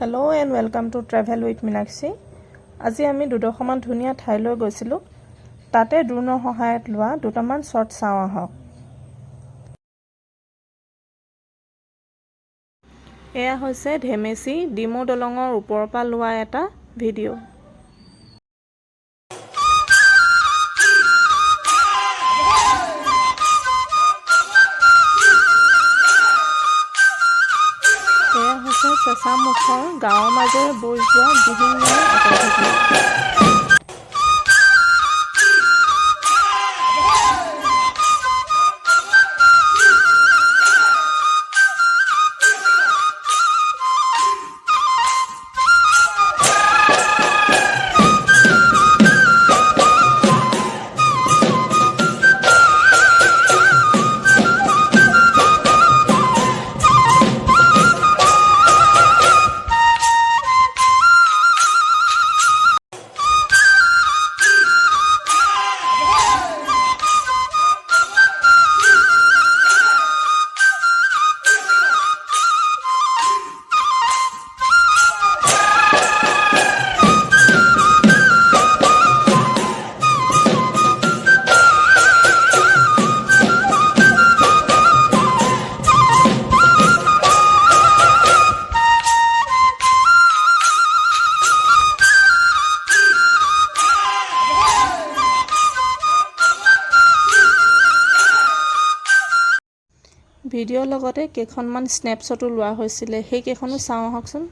Hello and welcome to Travel with Meenakshi. আজি আমি দুডখমান ধুনীয়া ঠাইলৈ গৈছিলোঁ তাতে ড্ৰোনৰ সহায়ত লোৱা দুটামান শ্বট চাওঁ আহক এয়া হৈছে ধেমেচি ডিমু দলঙৰ ওপৰৰ পৰা লোৱা এটা ভিডিঅ' চেঁচামুখৰ গাঁৱৰ মাজেৰে বৈ যোৱা দিহিং নৈৰ এটা ভিডিঅ' ভিডিঅ'ৰ লগতে কেইখনমান স্নেপশ্বটো লোৱা হৈছিলে সেই কেইখনো চাওঁ আহকচোন